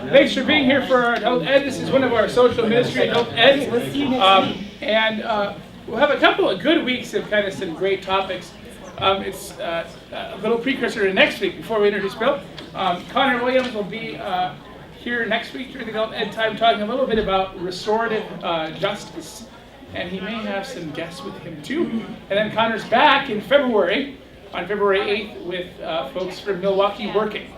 Thanks for being here for our Adult Ed. This is one of our social ministry Adult Eds. We'll have a couple of good weeks of kind of some great topics. It's a little precursor to next week before we introduce Bill. Connor Williams will be here next week during the Adult Ed time talking a little bit about restorative justice. And he may have some guests with him too. And then Connor's back in February, on February 8th, with folks from Milwaukee Working,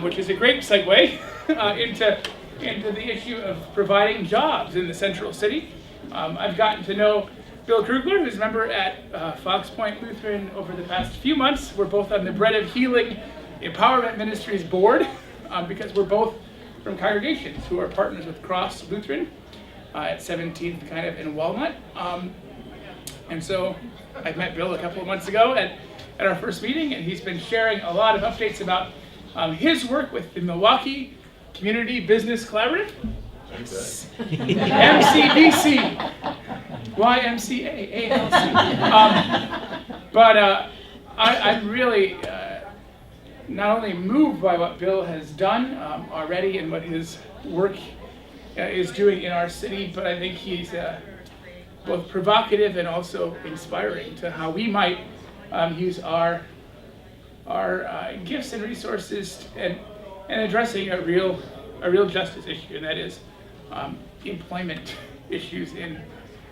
which is a great segue into the issue of providing jobs in the central city. I've gotten to know Bill Krugler, who's a member at Fox Point Lutheran over the past few months. We're both on the Bread of Healing Empowerment Ministries board because we're both from congregations who are partners with Cross Lutheran at 17th kind of in Walnut. And so I met Bill a couple of months ago at our first meeting, and he's been sharing a lot of updates about his work with the Milwaukee Community Business Collaborative, MCBC, YMCA, ALC. But I'm really not only moved by what Bill has done already and what his work is doing in our city, but I think he's both provocative and also inspiring to how we might use our gifts and resources and addressing a real justice issue, and that is employment issues in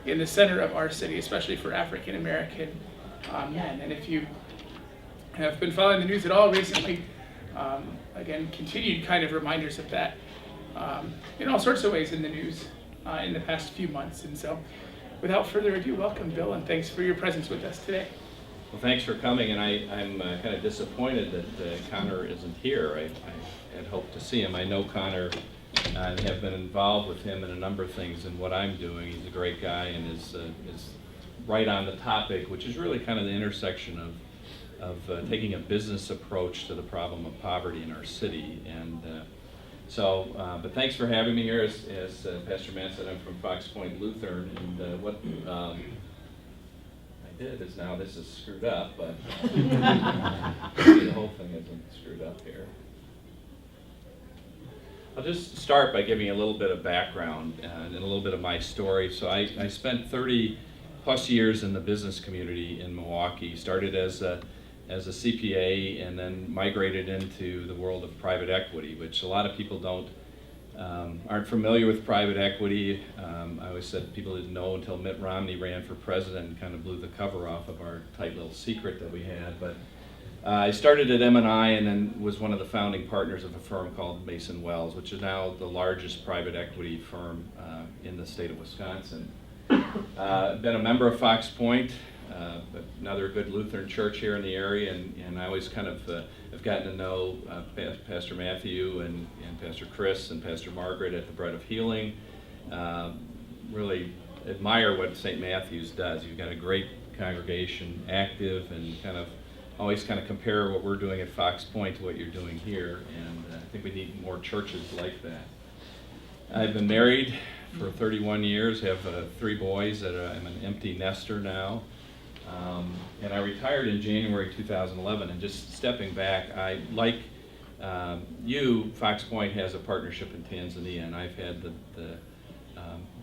the center of our city, especially for African American men. And if you have been following the news at all recently, again, continued kind of reminders of that in all sorts of ways in the news in the past few months. And so, without further ado, welcome, Bill, and thanks for your presence with us today. Well, thanks for coming, and I'm kind of disappointed that Connor isn't here. I had hoped to see him. I know Connor and have been involved with him in a number of things in what I'm doing. He's a great guy and is right on the topic, which is really kind of the intersection of taking a business approach to the problem of poverty in our city. And but thanks for having me here. As Pastor Matt said, I'm from Fox Point Lutheran, and what I did is now this is screwed up, but the whole thing isn't screwed up here. I'll just start by giving you a little bit of background and a little bit of my story. So I spent 30 plus years in the business community in Milwaukee. Started as a CPA and then migrated into the world of private equity, which a lot of people aren't familiar with private equity. I always said people didn't know until Mitt Romney ran for president and kind of blew the cover off of our tight little secret that we had. But I started at M&I and then was one of the founding partners of a firm called Mason Wells, which is now the largest private equity firm in the state of Wisconsin. Been a member of Fox Point, another good Lutheran church here in the area, and I always kind of have gotten to know Pastor Matthew and Pastor Chris and Pastor Margaret at the Bread of Healing. Really admire what St. Matthew's does. You've got a great congregation, active, and always compare what we're doing at Fox Point to what you're doing here, and I think we need more churches like that. I've been married for 31 years, have 3 boys, I'm an empty nester now. And I retired in January 2011, and just stepping back, Fox Point has a partnership in Tanzania, and I've had the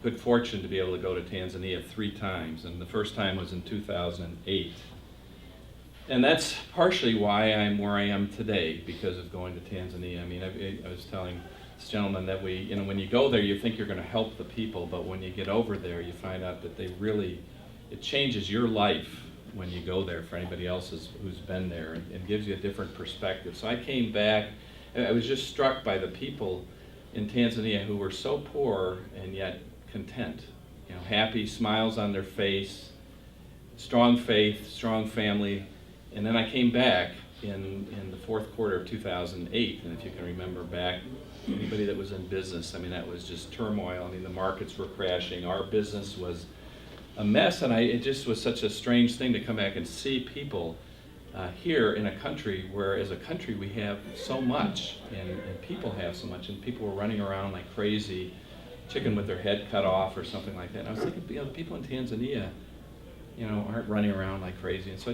good fortune to be able to go to Tanzania 3 times, and the first time was in 2008. And that's partially why I'm where I am today, because of going to Tanzania. I mean, I was telling this gentleman that when you go there, you think you're going to help the people, but when you get over there, you find out that it changes your life when you go there for anybody else who's been there, and gives you a different perspective. So I came back, and I was just struck by the people in Tanzania who were so poor and yet content, happy, smiles on their face, strong faith, strong family. And then I came back in the fourth quarter of 2008, and if you can remember back, anybody that was in business, that was just turmoil. The markets were crashing, our business was a mess, and it just was such a strange thing to come back and see people here in a country where, as a country, we have so much, and people have so much, and people were running around like crazy, chicken with their head cut off or something like that. And I was thinking, the people in Tanzania, aren't running around like crazy, and so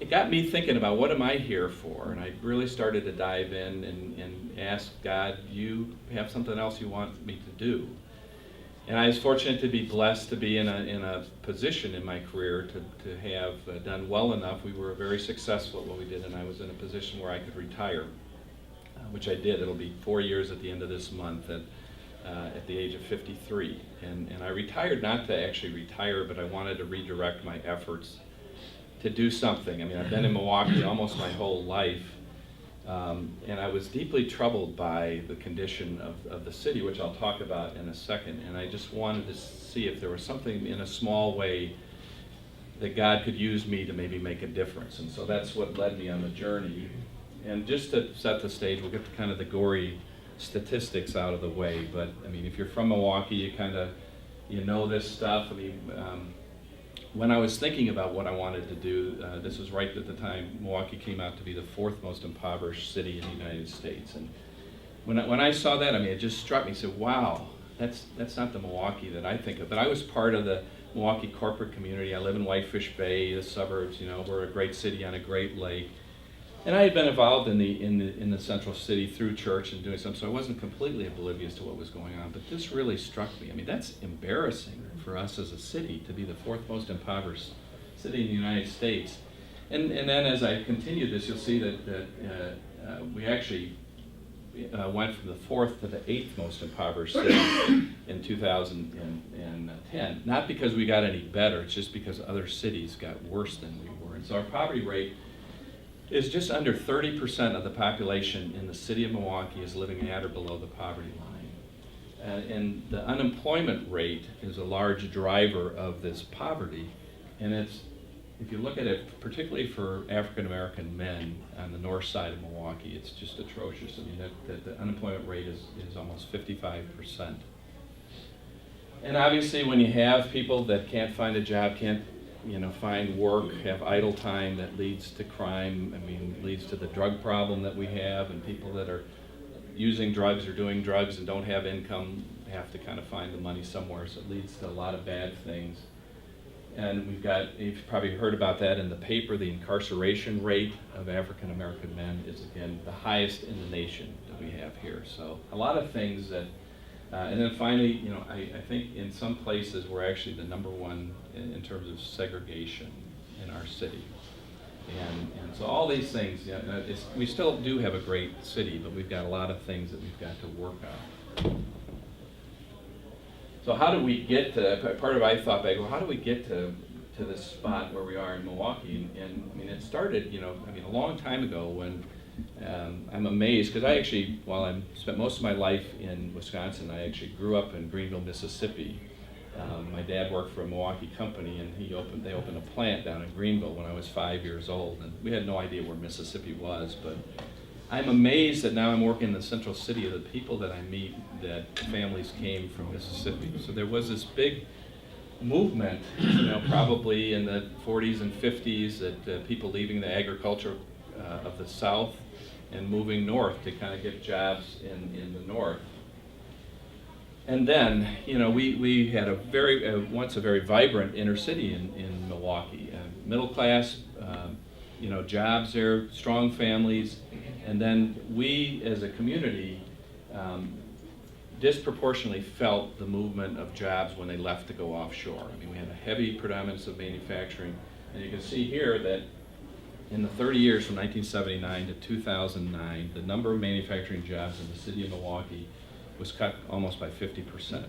it got me thinking about what am I here for, and I really started to dive in and ask God, you have something else you want me to do? And I was fortunate to be blessed to be in a position in my career to have done well enough. We were very successful at what we did, and I was in a position where I could retire, which I did. It'll be 4 years at the end of this month at the age of 53. And I retired not to actually retire, but I wanted to redirect my efforts to do something. I mean, I've been in Milwaukee almost my whole life, and I was deeply troubled by the condition of the city, which I'll talk about in a second. And I just wanted to see if there was something in a small way that God could use me to maybe make a difference. And so that's what led me on the journey. And just to set the stage, we'll get to kind of the gory statistics out of the way. But I mean, if you're from Milwaukee, you know this stuff. I mean, when I was thinking about what I wanted to do, this was right at the time Milwaukee came out to be the 4th most impoverished city in the United States. And when I saw that, I mean, it just struck me. I said, wow, that's not the Milwaukee that I think of. But I was part of the Milwaukee corporate community. I live in Whitefish Bay, the suburbs. You know, we're a great city on a great lake. And I had been involved in the central city through church and doing something, so I wasn't completely oblivious to what was going on. But this really struck me. I mean, that's embarrassing for us as a city to be the 4th most impoverished city in the United States. And then as I continued this, you'll see that we actually went from the 4th to the 8th most impoverished city in 2010. Not because we got any better, it's just because other cities got worse than we were. And so our poverty rate is just under 30% of the population in the city of Milwaukee is living at or below the poverty line. And the unemployment rate is a large driver of this poverty. And if you look at it, particularly for African American men on the north side of Milwaukee, it's just atrocious. I mean, that the unemployment rate is almost 55%. And obviously when you have people that can't find a job, can't find work, have idle time, that leads to crime. I mean, leads to the drug problem that we have, and people that are using drugs or doing drugs and don't have income have to kind of find the money somewhere, so it leads to a lot of bad things. And you've probably heard about that in the paper, the incarceration rate of African American men is, again, the highest in the nation that we have here. So a lot of things that, and then finally, I think in some places we're actually the number one in terms of segregation in our city. And so all these things, we still do have a great city, but we've got a lot of things that we've got to work on. So how do we get to, part of I thought back, well, how do we get to this spot where we are in Milwaukee? And I mean, it started, a long time ago when I'm amazed, because I actually, while I spent most of my life in Wisconsin, I actually grew up in Greenville, Mississippi. My dad worked for a Milwaukee company, and they opened a plant down in Greenville when I was 5 years old, and we had no idea where Mississippi was, but I'm amazed that now I'm working in the central city of the people that I meet, that families came from Mississippi. So there was this big movement, probably in the 40s and 50s, that people leaving the agriculture of the South and moving north to kind of get jobs in the north. And then, we had once a very vibrant inner city in Milwaukee, middle class, jobs there, strong families, and then we as a community disproportionately felt the movement of jobs when they left to go offshore. I mean, we had a heavy predominance of manufacturing, and you can see here that in the 30 years from 1979 to 2009, the number of manufacturing jobs in the city of Milwaukee was cut almost by 50%.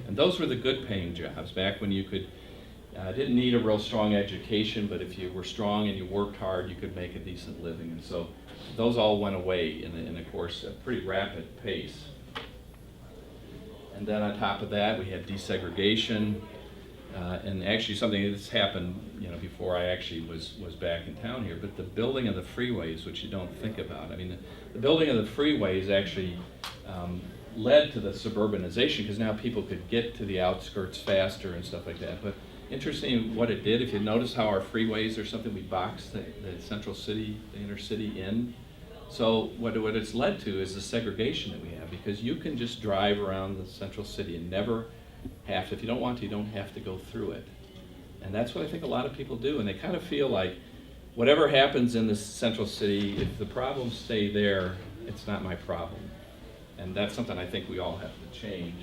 And those were the good paying jobs, back when you didn't need a real strong education, but if you were strong and you worked hard, you could make a decent living. And so those all went away in of course, a pretty rapid pace. And then on top of that, we had desegregation, and actually something that's happened, before I actually was back in town here, but the building of the freeways, which you don't think about. I mean, the building of the freeways actually led to the suburbanization, because now people could get to the outskirts faster and stuff like that. But interesting what it did, if you notice how our freeways are something we box the central city, the inner city in. So what it's led to is the segregation that we have, because you can just drive around the central city and never have to, if you don't want to, you don't have to go through it. And that's what I think a lot of people do, and they kind of feel like, whatever happens in the central city, if the problems stay there, it's not my problem. And that's something I think we all have to change.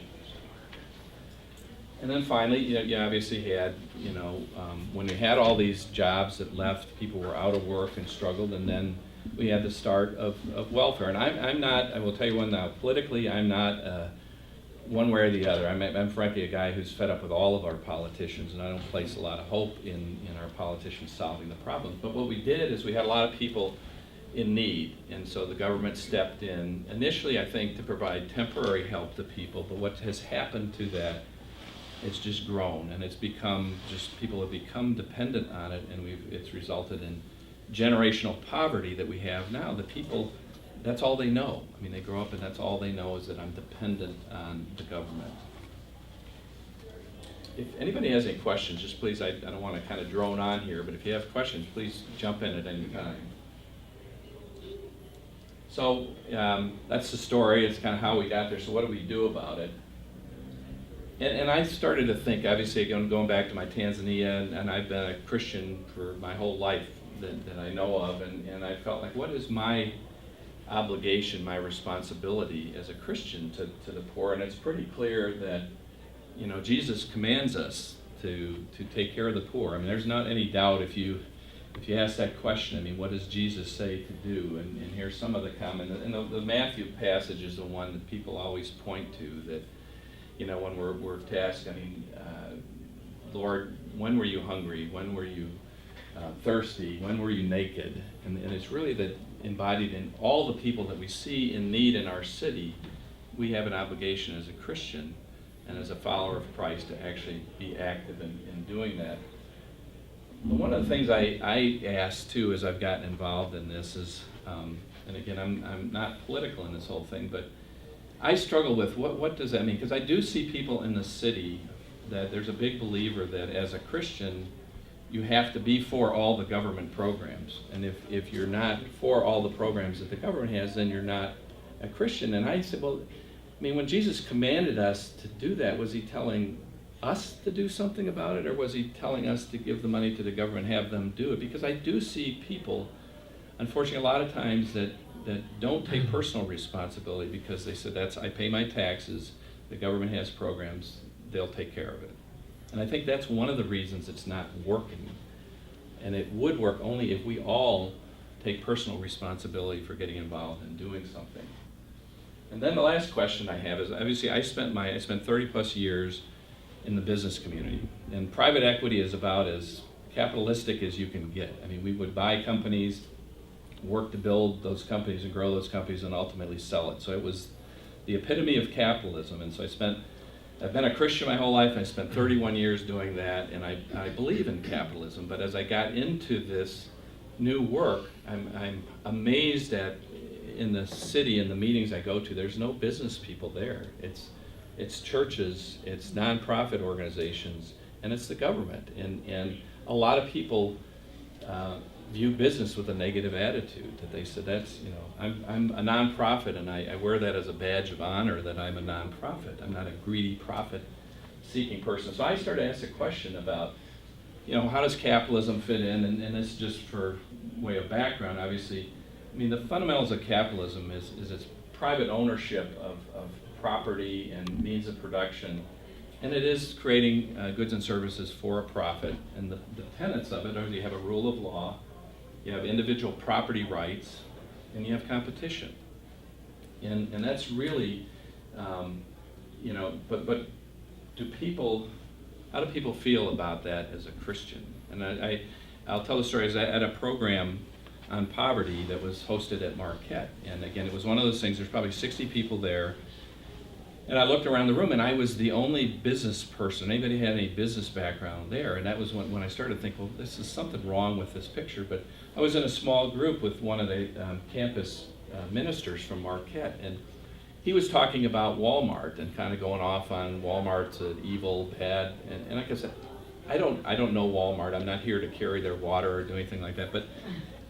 And then finally, you obviously had, when we had all these jobs that left, people were out of work and struggled, and then we had the start of welfare. And I'm not, I will tell you one now, politically, I'm not one way or the other. I'm frankly a guy who's fed up with all of our politicians, and I don't place a lot of hope in our politicians solving the problems. But what we did is we had a lot of people in need, and so the government stepped in, initially I think to provide temporary help to people, but what has happened to that, it's just grown, and it's become people have become dependent on it, and it's resulted in generational poverty that we have now. The people, that's all they know. I mean, they grow up and that's all they know is that I'm dependent on the government. If anybody has any questions, just please, I don't want to kind of drone on here, but if you have questions, please jump in at any time. So that's the story. It's kind of how we got there. So what do we do about it? And I started to think, obviously, going back to my Tanzania, and I've been a Christian for my whole life that I know of, and I felt like, what is my obligation, my responsibility as a Christian to the poor? And it's pretty clear that, Jesus commands us to take care of the poor. I mean, there's not any doubt if you ask that question, I mean, what does Jesus say to do? And here's some of the comment, and the Matthew passage is the one that people always point to, that, when we're tasked, I mean, Lord, when were you hungry? When were you thirsty? When were you naked? And it's really that embodied in all the people that we see in need in our city. We have an obligation as a Christian and as a follower of Christ to actually be active in doing that. But one of the things I asked too as I've gotten involved in this is, and again, I'm not political in this whole thing, but I struggle with what does that mean? Because I do see people in the city that there's a big believer that as a Christian, you have to be for all the government programs. And if you're not for all the programs that the government has, then you're not a Christian. And I said, well, I mean, when Jesus commanded us to do that, was he telling us to do something about it, or was he telling us to give the money to the government and have them do it? Because I do see people, unfortunately, a lot of times that don't take personal responsibility because they said, I pay my taxes, the government has programs, they'll take care of it. And I think that's one of the reasons it's not working. And it would work only if we all take personal responsibility for getting involved in doing something. And then the last question I have is, obviously I spent 30 plus years in the business community. And private equity is about as capitalistic as you can get. I mean, we would buy companies, work to build those companies and grow those companies and ultimately sell it. So it was the epitome of capitalism. And so I've been a Christian my whole life. I spent 31 years doing that, and I believe in capitalism. But as I got into this new work, I'm amazed at, in the city, in the meetings I go to, there's no business people there. It's churches, it's nonprofit organizations, and it's the government. And a lot of people view business with a negative attitude, that they said, I'm a nonprofit, and I wear that as a badge of honor that I'm a nonprofit. I'm not a greedy profit-seeking person. So I started to ask a question about, how does capitalism fit in? And this is just for way of background, obviously. I mean, the fundamentals of capitalism is its private ownership of property and means of production. And it is creating goods and services for a profit. And the tenets of it are you have a rule of law, you have individual property rights, and you have competition. And that's really, but how do people feel about that as a Christian? And I'll tell the story. I was at a program on poverty that was hosted at Marquette. And again, it was one of those things, there's probably 60 people there. And I looked around the room, and I was the only business person. Anybody had any business background there? And that was when I started to think, well, this is something wrong with this picture. But I was in a small group with one of the campus ministers from Marquette, and he was talking about Walmart and kind of going off on Walmart's evil, bad. And like I said, I don't know Walmart. I'm not here to carry their water or do anything like that. But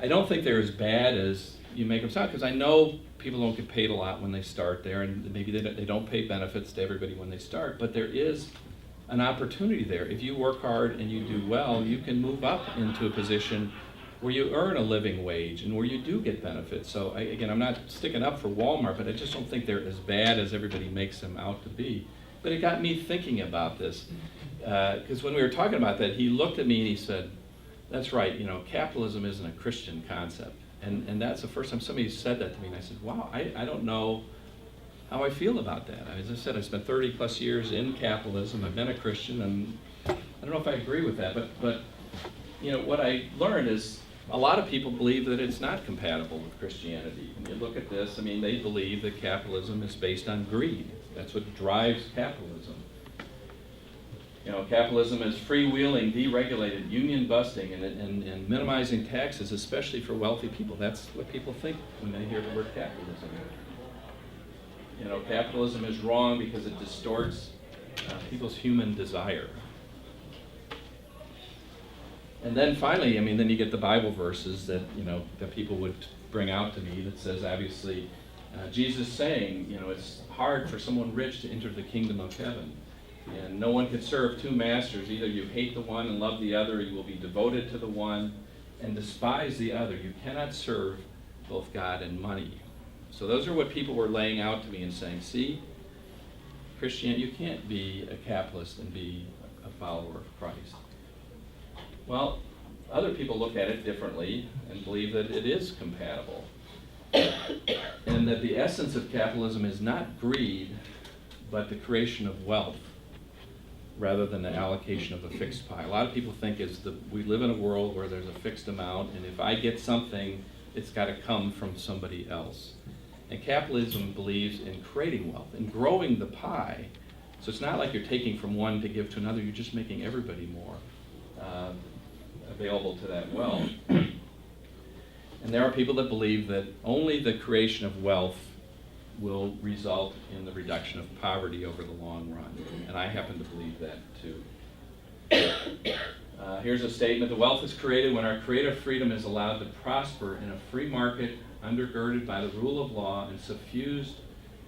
I don't think they're as bad as you make them sound, because I know people don't get paid a lot when they start there, and maybe they don't pay benefits to everybody when they start, but there is an opportunity there. If you work hard and you do well, you can move up into a position where you earn a living wage and where you do get benefits. So again, I'm not sticking up for Walmart, but I just don't think they're as bad as everybody makes them out to be. But it got me thinking about this, because when we were talking about that, he looked at me and he said, that's right, you know, capitalism isn't a Christian concept. And that's the first time somebody said that to me, and I said, wow, I don't know how I feel about that. As I said, I spent 30 plus years in capitalism, I've been a Christian, and I don't know if I agree with that, but you know, what I learned is a lot of people believe that it's not compatible with Christianity. When you look at this, I mean, they believe that capitalism is based on greed. That's what drives capitalism. You know, capitalism is freewheeling, deregulated, union busting, and minimizing taxes, especially for wealthy people. That's what people think when they hear the word capitalism. You know, capitalism is wrong because it distorts people's human desire. And then finally, I mean, then you get the Bible verses that, you know, that people would bring out to me that says, obviously, Jesus saying, you know, it's hard for someone rich to enter the kingdom of heaven. And no one can serve two masters. Either you hate the one and love the other, or you will be devoted to the one and despise the other. You cannot serve both God and money. So those are what people were laying out to me and saying, see, Christian, you can't be a capitalist and be a follower of Christ. Well, other people look at it differently and believe that it is compatible. And that the essence of capitalism is not greed, but the creation of wealth, rather than the allocation of a fixed pie. A lot of people think we live in a world where there's a fixed amount, and if I get something, it's got to come from somebody else. And capitalism believes in creating wealth and growing the pie. So it's not like you're taking from one to give to another, you're just making everybody more available to that wealth. And there are people that believe that only the creation of wealth will result in the reduction of poverty over the long run. And I happen to believe that too. Here's a statement: the wealth is created when our creative freedom is allowed to prosper in a free market undergirded by the rule of law and suffused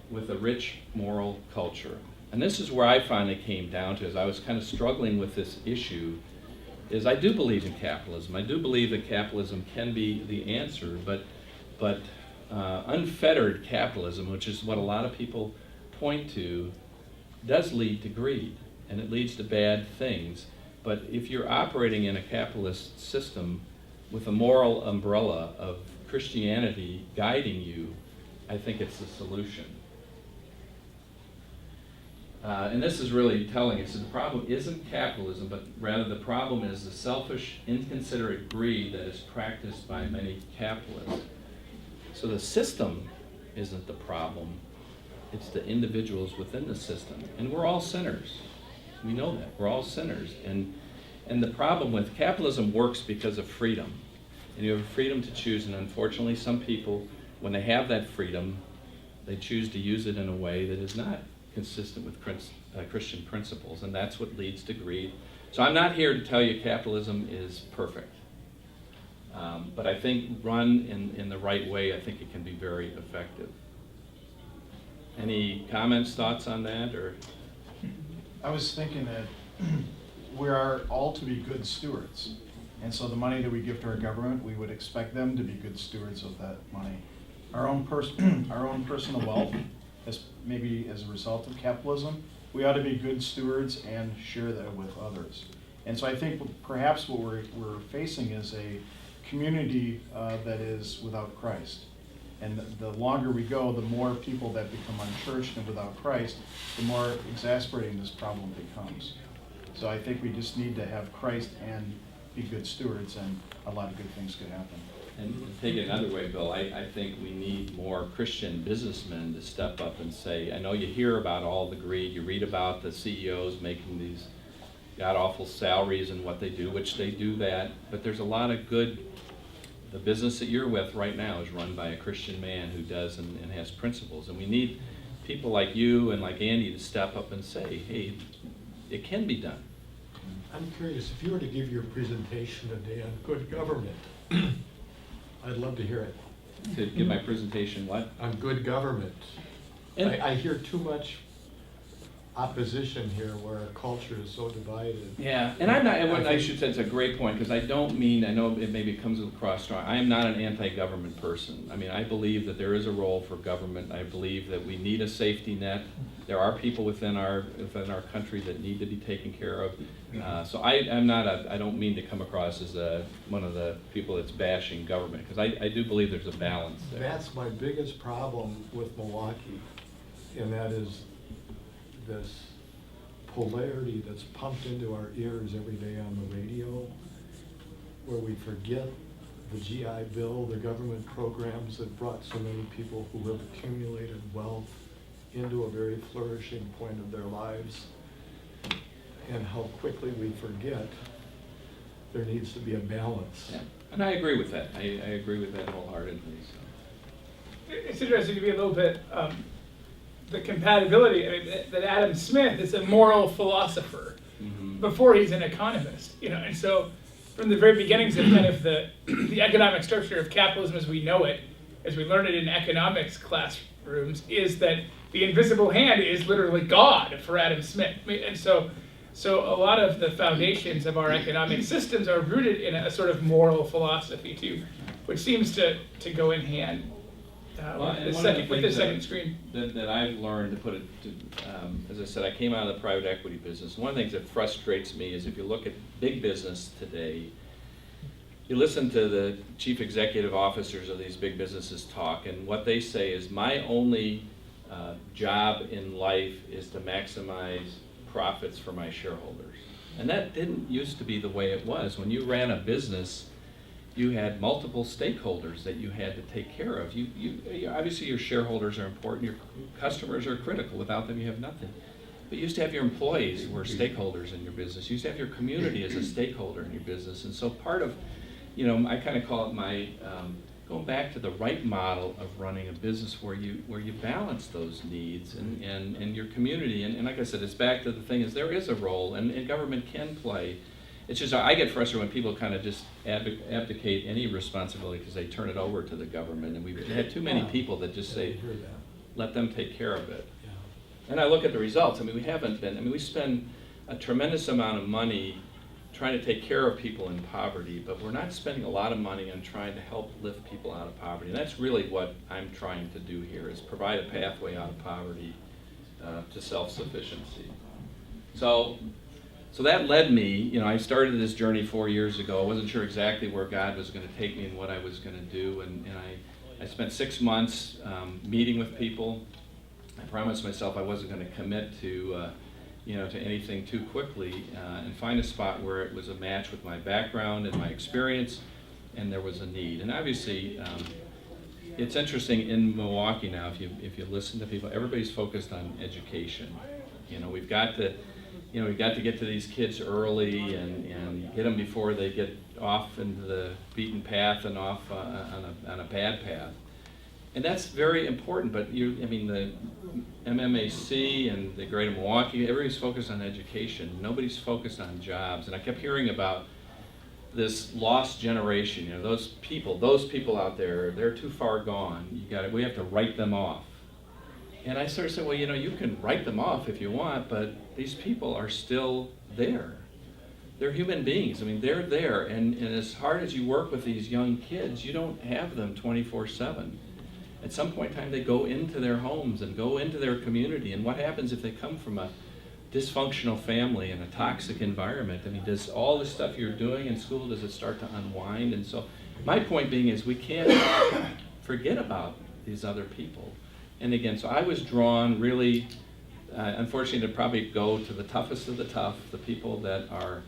with a rich moral culture. And this is where I finally came down to, as I was kind of struggling with this issue, is I do believe in capitalism. I do believe that capitalism can be the answer, but unfettered capitalism, which is what a lot of people point to, does lead to greed, and it leads to bad things. But if you're operating in a capitalist system with a moral umbrella of Christianity guiding you, I think it's the solution. And this is really telling us that the problem isn't capitalism, but rather the problem is the selfish, inconsiderate greed that is practiced by many capitalists. So the system isn't the problem, it's the individuals within the system. And we're all sinners. We know that. We're all sinners. And the problem with capitalism works because of freedom. And you have freedom to choose, and unfortunately some people, when they have that freedom, they choose to use it in a way that is not consistent with Christian principles, and that's what leads to greed. So I'm not here to tell you capitalism is perfect. But I think run in the right way, I think it can be very effective. Any comments, thoughts on that? Or I was thinking that we are all to be good stewards. And so the money that we give to our government, we would expect them to be good stewards of that money. Our own personal wealth, maybe as a result of capitalism, we ought to be good stewards and share that with others. And so I think perhaps what we're facing is a community that is without Christ. And the longer we go, the more people that become unchurched and without Christ, the more exasperating this problem becomes. So I think we just need to have Christ and be good stewards, and a lot of good things could happen. And to take it another way, Bill, I think we need more Christian businessmen to step up and say, I know you hear about all the greed, you read about the CEOs making these god-awful salaries and what they do, which they do that, but there's a lot of good. The business that you're with right now is run by a Christian man who does and has principles, and we need people like you and like Andy to step up and say, hey, it can be done. I'm curious, if you were to give your presentation today on good government, I'd love to hear it. To give my presentation what? On good government. And I hear too much opposition here where our culture is so divided. Yeah, and I'm not, and what I should say, it's a great point, because I don't mean, I know it maybe comes across strong, I am not an anti-government person. I mean, I believe that there is a role for government. I believe that we need a safety net. There are people within our country that need to be taken care of. So I don't mean to come across as one of the people that's bashing government, because I do believe there's a balance there. That's my biggest problem with Milwaukee, and that is this polarity that's pumped into our ears every day on the radio, where we forget the GI Bill, the government programs that brought so many people who have accumulated wealth into a very flourishing point of their lives, and how quickly we forget there needs to be a balance. Yeah. And I agree with that. I agree with that wholeheartedly. So. It's interesting to be a little bit, the compatibility, I mean, that Adam Smith is a moral philosopher before he's an economist, and so from the very beginnings of kind of the economic structure of capitalism as we know it, as we learn it in economics classrooms, is that the invisible hand is literally God for Adam Smith. And so a lot of the foundations of our economic systems are rooted in a sort of moral philosophy too, which seems to go in hand with the second screen. That I've learned, to put it, as I said, I came out of the private equity business. One of the things that frustrates me is if you look at big business today, you listen to the chief executive officers of these big businesses talk, and what they say is, my only job in life is to maximize profits for my shareholders. And that didn't used to be the way it was. When you ran a business, you had multiple stakeholders that you had to take care of. You obviously, your shareholders are important, your customers are critical. Without them, you have nothing. But you used to have your employees who were stakeholders in your business. You used to have your community as a stakeholder in your business. And so part of, I kind of call it my, going back to the right model of running a business where you balance those needs and your community. And like I said, it's back to the thing is there is a role, and government can play. It's just, I get frustrated when people kind of just abdicate any responsibility because they turn it over to the government. And we've had too many people that just say, let them take care of it. And I look at the results. I mean, we spend a tremendous amount of money trying to take care of people in poverty, but we're not spending a lot of money on trying to help lift people out of poverty. And that's really what I'm trying to do here, is provide a pathway out of poverty to self-sufficiency. So that led me, I started this journey 4 years ago. I wasn't sure exactly where God was going to take me and what I was going to do. And I spent 6 months meeting with people. I promised myself I wasn't going to commit to anything too quickly, and find a spot where it was a match with my background and my experience, and there was a need. And obviously, it's interesting in Milwaukee now, if you listen to people, everybody's focused on education. We've got to get to these kids early and get them before they get off into the beaten path and off on a bad path. And that's very important, but the MMAC and the Greater Milwaukee, everybody's focused on education. Nobody's focused on jobs. And I kept hearing about this lost generation. Those people out there, they're too far gone. We have to write them off. And I sort of said, well, you can write them off if you want, but these people are still there. They're human beings. I mean, they're there. And as hard as you work with these young kids, you don't have them 24/7. At some point in time, they go into their homes and go into their community. And what happens if they come from a dysfunctional family and a toxic environment? I mean, does all the stuff you're doing in school, does it start to unwind? And so my point being is we can't forget about these other people. And again, so I was drawn really, unfortunately, to probably go to the toughest of the tough, the people that are,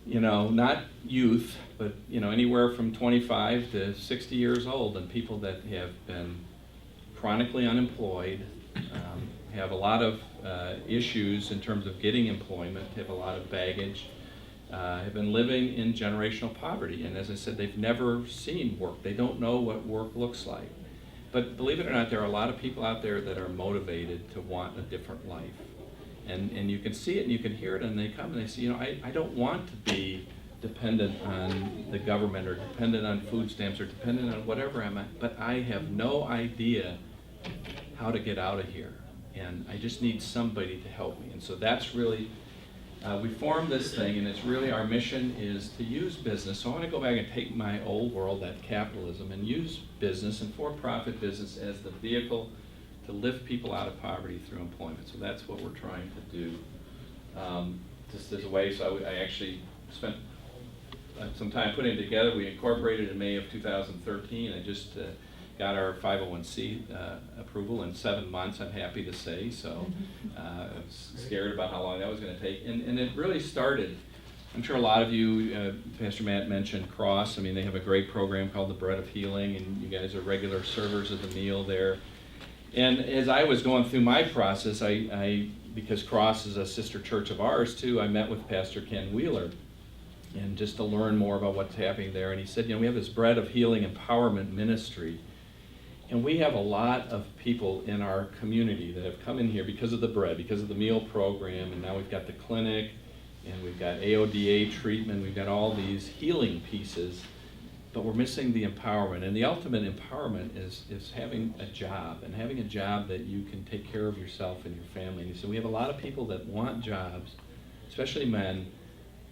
not youth, but anywhere from 25 to 60 years old, and people that have been chronically unemployed, have a lot of issues in terms of getting employment, have a lot of baggage, have been living in generational poverty. And as I said, they've never seen work. They don't know what work looks like. But believe it or not, there are a lot of people out there that are motivated to want a different life. And you can see it and you can hear it, and they come and they say, I don't want to be dependent on the government or dependent on food stamps or dependent on whatever I'm at, but I have no idea how to get out of here. and I just need somebody to help me. And so that's really, we formed this thing, and it's really, our mission is to use business. So I want to go back and take my old world, that capitalism, and use business and for-profit business as the vehicle to lift people out of poverty through employment. So that's what we're trying to do. Just as a way, so I actually spent some time putting it together. We incorporated in May of 2013. I just got our 501c approval in 7 months, I'm happy to say. So I was scared about how long that was going to take. And it really started, I'm sure a lot of you, Pastor Matt mentioned Cross. I mean, they have a great program called the Bread of Healing, and you guys are regular servers of the meal there. And as I was going through my process, I because Cross is a sister church of ours too, I met with Pastor Ken Wheeler, and just to learn more about what's happening there. And he said, we have this Bread of Healing Empowerment Ministry, and we have a lot of people in our community that have come in here because of the bread, because of the meal program, and now we've got the clinic, and we've got AODA treatment, we've got all these healing pieces, but we're missing the empowerment. And the ultimate empowerment is having a job, and having a job that you can take care of yourself and your family. And so we have a lot of people that want jobs, especially men,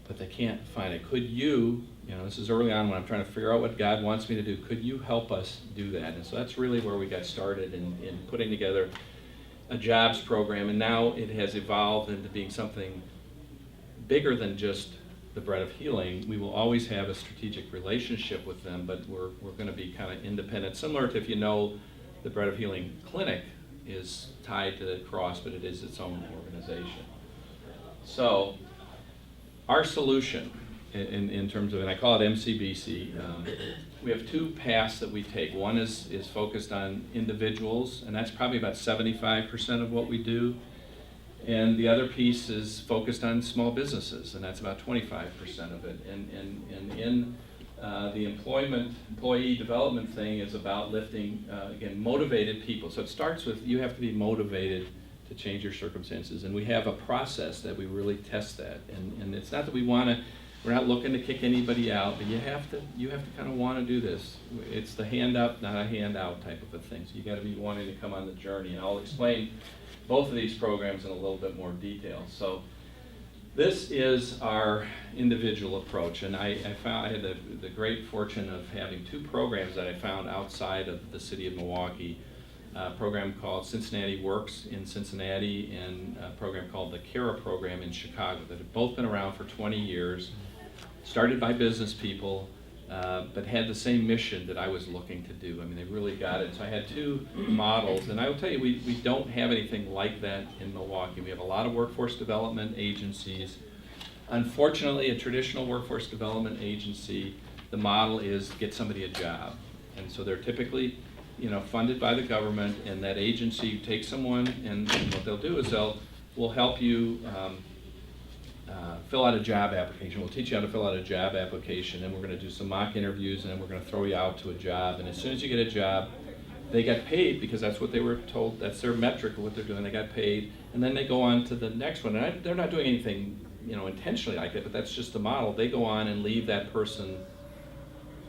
but they can't find it. Could you, this is early on when I'm trying to figure out what God wants me to do, could you help us do that? And so that's really where we got started in putting together a jobs program, and now it has evolved into being something bigger than just the Bread of Healing. We will always have a strategic relationship with them, but we're going to be kind of independent, similar to, if you know, the Bread of Healing Clinic is tied to the Cross, but it is its own organization. So our solution in terms of, and I call it MCBC, we have two paths that we take. One is focused on individuals, and that's probably about 75% of what we do. And the other piece is focused on small businesses, and that's about 25% of it. And in the employee development thing is about lifting, again, motivated people. So it starts with, you have to be motivated to change your circumstances. And we have a process that we really test that. And it's not that we're not looking to kick anybody out, but you have to kind of want to do this. It's the hand up, not a handout type of a thing. So you got to be wanting to come on the journey. And I'll explain both of these programs in a little bit more detail. So this is our individual approach, and I had the great fortune of having two programs that I found outside of the city of Milwaukee. A program called Cincinnati Works in Cincinnati, and a program called the CARA program in Chicago, that have both been around for 20 years, started by business people, but had the same mission that I was looking to do. I mean, they really got it. So I had two models, and I will tell you, we don't have anything like that in Milwaukee. We have a lot of workforce development agencies. Unfortunately, a traditional workforce development agency, the model is get somebody a job. And so they're typically, funded by the government, and that agency takes someone, and what they'll do is we'll help you fill out a job application. We'll teach you how to fill out a job application, and we're going to do some mock interviews, and then we're going to throw you out to a job. And as soon as you get a job, they get paid because that's what they were told. That's their metric of what they're doing. They got paid, and then they go on to the next one. And they're not doing anything, intentionally like that, but that's just the model. They go on and leave that person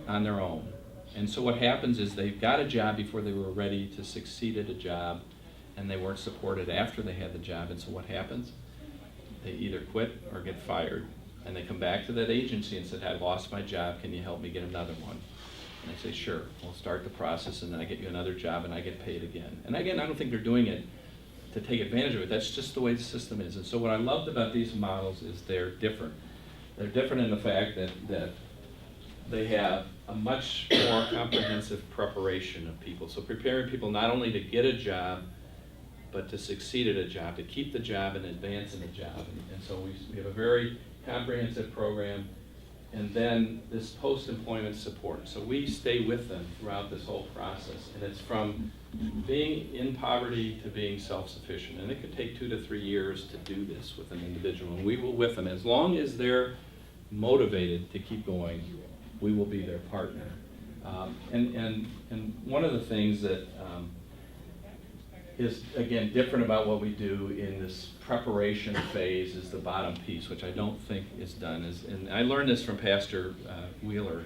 on their own. And so what happens is they've got a job before they were ready to succeed at a job, and they weren't supported after they had the job. And so what happens? They either quit or get fired. And they come back to that agency and said, I lost my job, can you help me get another one? And I say, sure, we'll start the process, and then I get you another job and I get paid again. And again, I don't think they're doing it to take advantage of it. That's just the way the system is. And so what I loved about these models is they're different. They're different in the fact that they have a much more comprehensive preparation of people. So preparing people not only to get a job, but to succeed at a job, to keep the job and advance in the job. And so we have a very comprehensive program, and then this post-employment support. So we stay with them throughout this whole process, and it's from being in poverty to being self-sufficient. And it could take 2 to 3 years to do this with an individual, and we will with them. As long as they're motivated to keep going, we will be their partner. And one of the things that is, again, different about what we do in this preparation phase is the bottom piece, which I don't think is done. And I learned this from Pastor Wheeler,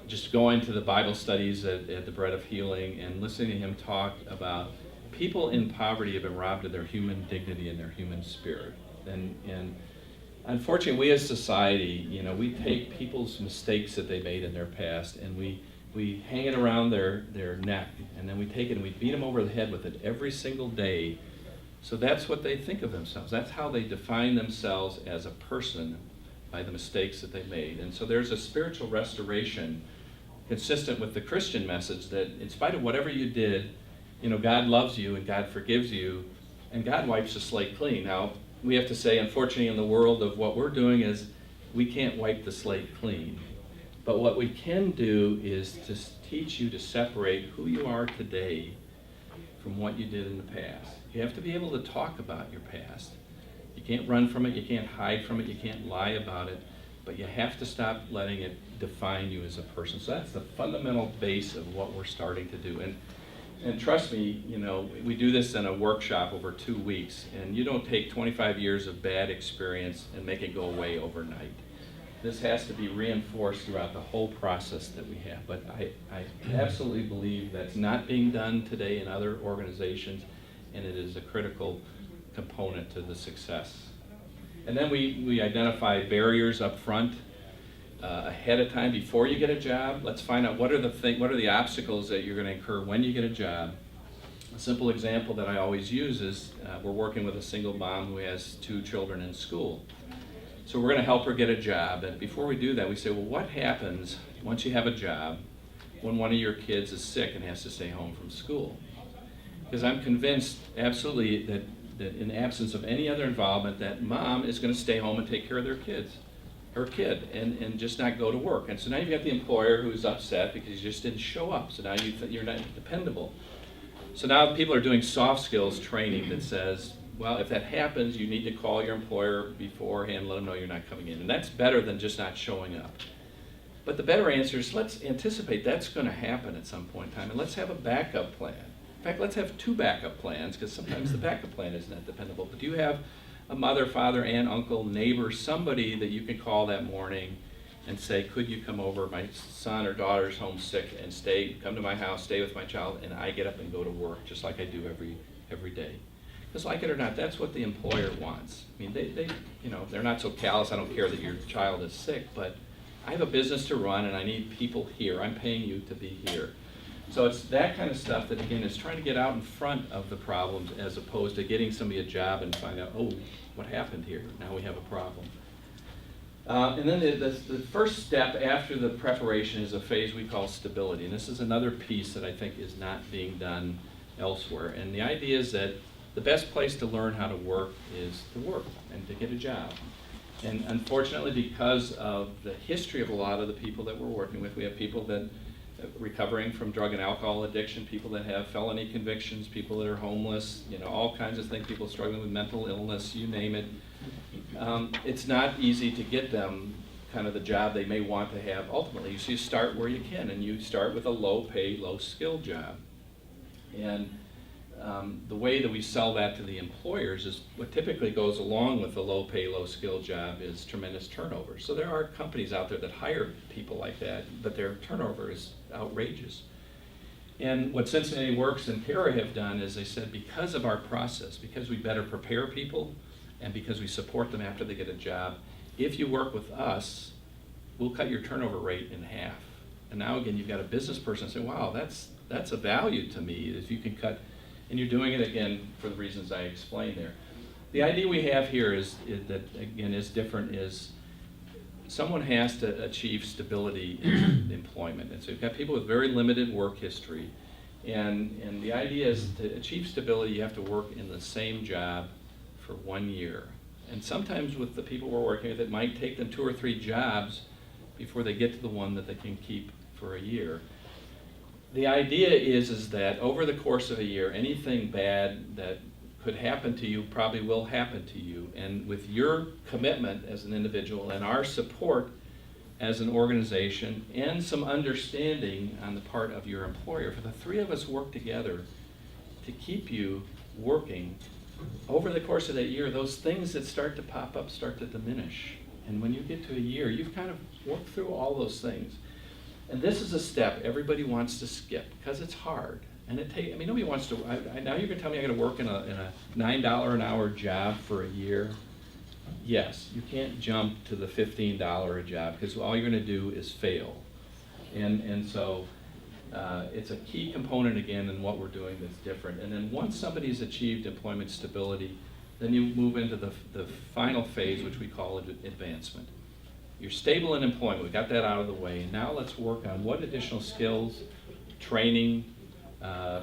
just going to the Bible studies at the Bread of Healing and listening to him talk about people in poverty have been robbed of their human dignity and their human spirit. And unfortunately, we as society, you know, we take people's mistakes that they made in their past and we hang it around their neck, and then we take it and we beat them over the head with it every single day. So that's what they think of themselves. That's how they define themselves as a person, by the mistakes that they made. And so there's a spiritual restoration consistent with the Christian message that in spite of whatever you did, you know, God loves you and God forgives you and God wipes the slate clean. Now, we have to say, unfortunately, in the world of what we're doing is we can't wipe the slate clean. But what we can do is to teach you to separate who you are today from what you did in the past. You have to be able to talk about your past. You can't run from it, you can't hide from it, you can't lie about it, but you have to stop letting it define you as a person. So that's the fundamental base of what we're starting to do. And trust me, you know, we do this in a workshop over 2 weeks, and you don't take 25 years of bad experience and make it go away overnight. This has to be reinforced throughout the whole process that we have. But I absolutely believe that's not being done today in other organizations, and it is a critical component to the success. And then we identify barriers up front ahead of time before you get a job. Let's find out what are the obstacles that you're going to incur when you get a job. A simple example that I always use is we're working with a single mom who has 2 children in school. So we're going to help her get a job. And before we do that, we say, well, what happens once you have a job when one of your kids is sick and has to stay home from school? Because I'm convinced absolutely that in absence of any other involvement, that mom is going to stay home and take care of her kid, and just not go to work. And so now you've got the employer who's upset because you just didn't show up. So now you're not dependable. So now people are doing soft skills training that says, well, if that happens, you need to call your employer beforehand and let them know you're not coming in. And that's better than just not showing up. But the better answer is let's anticipate that's going to happen at some point in time, and let's have a backup plan. In fact, let's have 2 backup plans, because sometimes the backup plan is not dependable. But do you have a mother, father, aunt, uncle, neighbor, somebody that you can call that morning and say, could you come over? My son or daughter's homesick and come to my house, stay with my child, and I get up and go to work just like I do every day. Because like it or not, that's what the employer wants. I mean, they you know, they're not so callous, I don't care that your child is sick, but I have a business to run and I need people here. I'm paying you to be here. So it's that kind of stuff that, again, is trying to get out in front of the problems as opposed to getting somebody a job and find out, oh, what happened here? Now we have a problem. And then the first step after the preparation is a phase we call stability. And this is another piece that I think is not being done elsewhere. And the idea is that the best place to learn how to work is to work and to get a job. And unfortunately, because of the history of a lot of the people that we're working with, we have people that recovering from drug and alcohol addiction, people that have felony convictions, people that are homeless, you know, all kinds of things, people struggling with mental illness, you name it. It's not easy to get them kind of the job they may want to have ultimately. So you start where you can, and you start with a low-paid, low-skill job. And the way that we sell that to the employers is what typically goes along with the low-pay, low-skill job is tremendous turnover. So there are companies out there that hire people like that, but their turnover is outrageous. And what Cincinnati Works and Terra have done is they said, because of our process, because we better prepare people, and because we support them after they get a job, if you work with us, we'll cut your turnover rate in half. And now again, you've got a business person saying, wow, that's a value to me if you can cut. And you're doing it again for the reasons I explained there. The idea we have here is that, again, is different, is someone has to achieve stability in employment. And so you've got people with very limited work history. And the idea is to achieve stability, you have to work in the same job for 1 year. And sometimes with the people we're working with, it might take them 2 or 3 jobs before they get to the one that they can keep for a year. The idea is that over the course of a year, anything bad that could happen to you probably will happen to you. And with your commitment as an individual and our support as an organization and some understanding on the part of your employer, for the 3 of us work together to keep you working, over the course of that year, those things that start to pop up start to diminish. And when you get to a year, you've kind of worked through all those things. And this is a step everybody wants to skip because it's hard. And I mean, nobody wants to, now you're gonna tell me I gotta work in a $9 an hour job for a year? Yes, you can't jump to the $15 a job, because all you're gonna do is fail. And so, it's a key component again in what we're doing that's different. And then once somebody's achieved employment stability, then you move into the final phase, which we call advancement. You're stable in employment, we got that out of the way. Now let's work on what additional skills, training,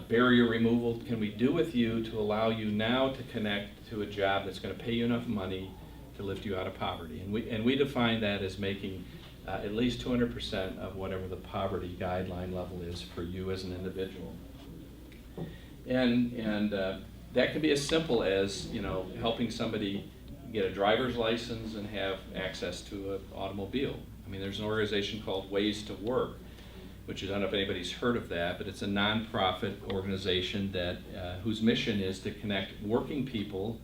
barrier removal can we do with you to allow you now to connect to a job that's going to pay you enough money to lift you out of poverty. And we define that as making at least 200% of whatever the poverty guideline level is for you as an individual. And that can be as simple as, you know, helping somebody get a driver's license and have access to an automobile. I mean, there's an organization called Ways to Work, which is, I don't know if anybody's heard of that, but it's a nonprofit organization that whose mission is to connect working people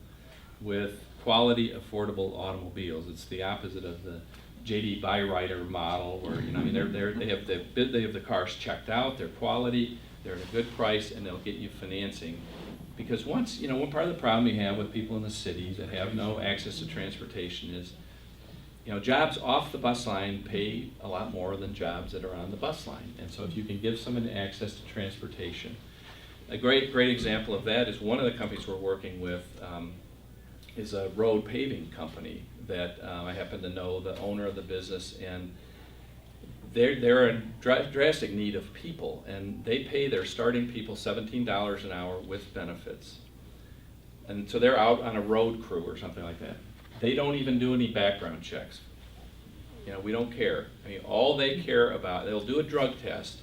with quality, affordable automobiles. It's the opposite of the J.D. Byrider model, where, you know, I mean, they have the cars checked out, they're quality, they're at a good price, and they'll get you financing. Because once, you know, one part of the problem you have with people in the city that have no access to transportation is, you know, jobs off the bus line pay a lot more than jobs that are on the bus line. And so if you can give someone access to transportation, a great example of that is one of the companies we're working with is a road paving company that I happen to know the owner of the business, and they're in drastic need of people, and they pay their starting people $17 an hour with benefits. And so they're out on a road crew or something like that. They don't even do any background checks. You know, we don't care. I mean, all they care about, they'll do a drug test,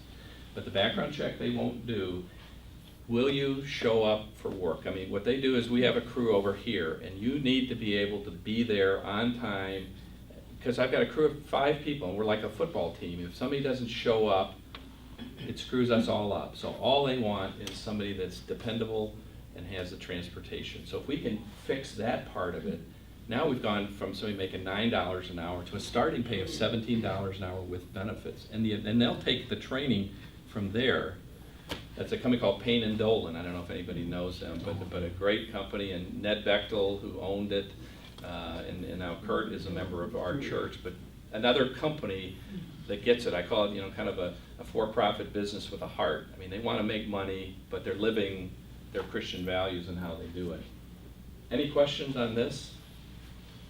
but the background check they won't do. Will you show up for work? I mean, what they do is we have a crew over here, and you need to be able to be there on time, because I've got a crew of 5 people, and we're like a football team. If somebody doesn't show up, it screws us all up. So all they want is somebody that's dependable and has the transportation. So if we can fix that part of it, now we've gone from somebody making $9 an hour to a starting pay of $17 an hour with benefits. And they'll take the training from there. That's a company called Payne and Dolan. I don't know if anybody knows them, but a great company, and Ned Bechtel, who owned it, and now Kurt is a member of our church. But another company that gets it, I call it, you know, kind of a for-profit business with a heart. I mean, they want to make money, but they're living their Christian values and how they do it. Any questions on this?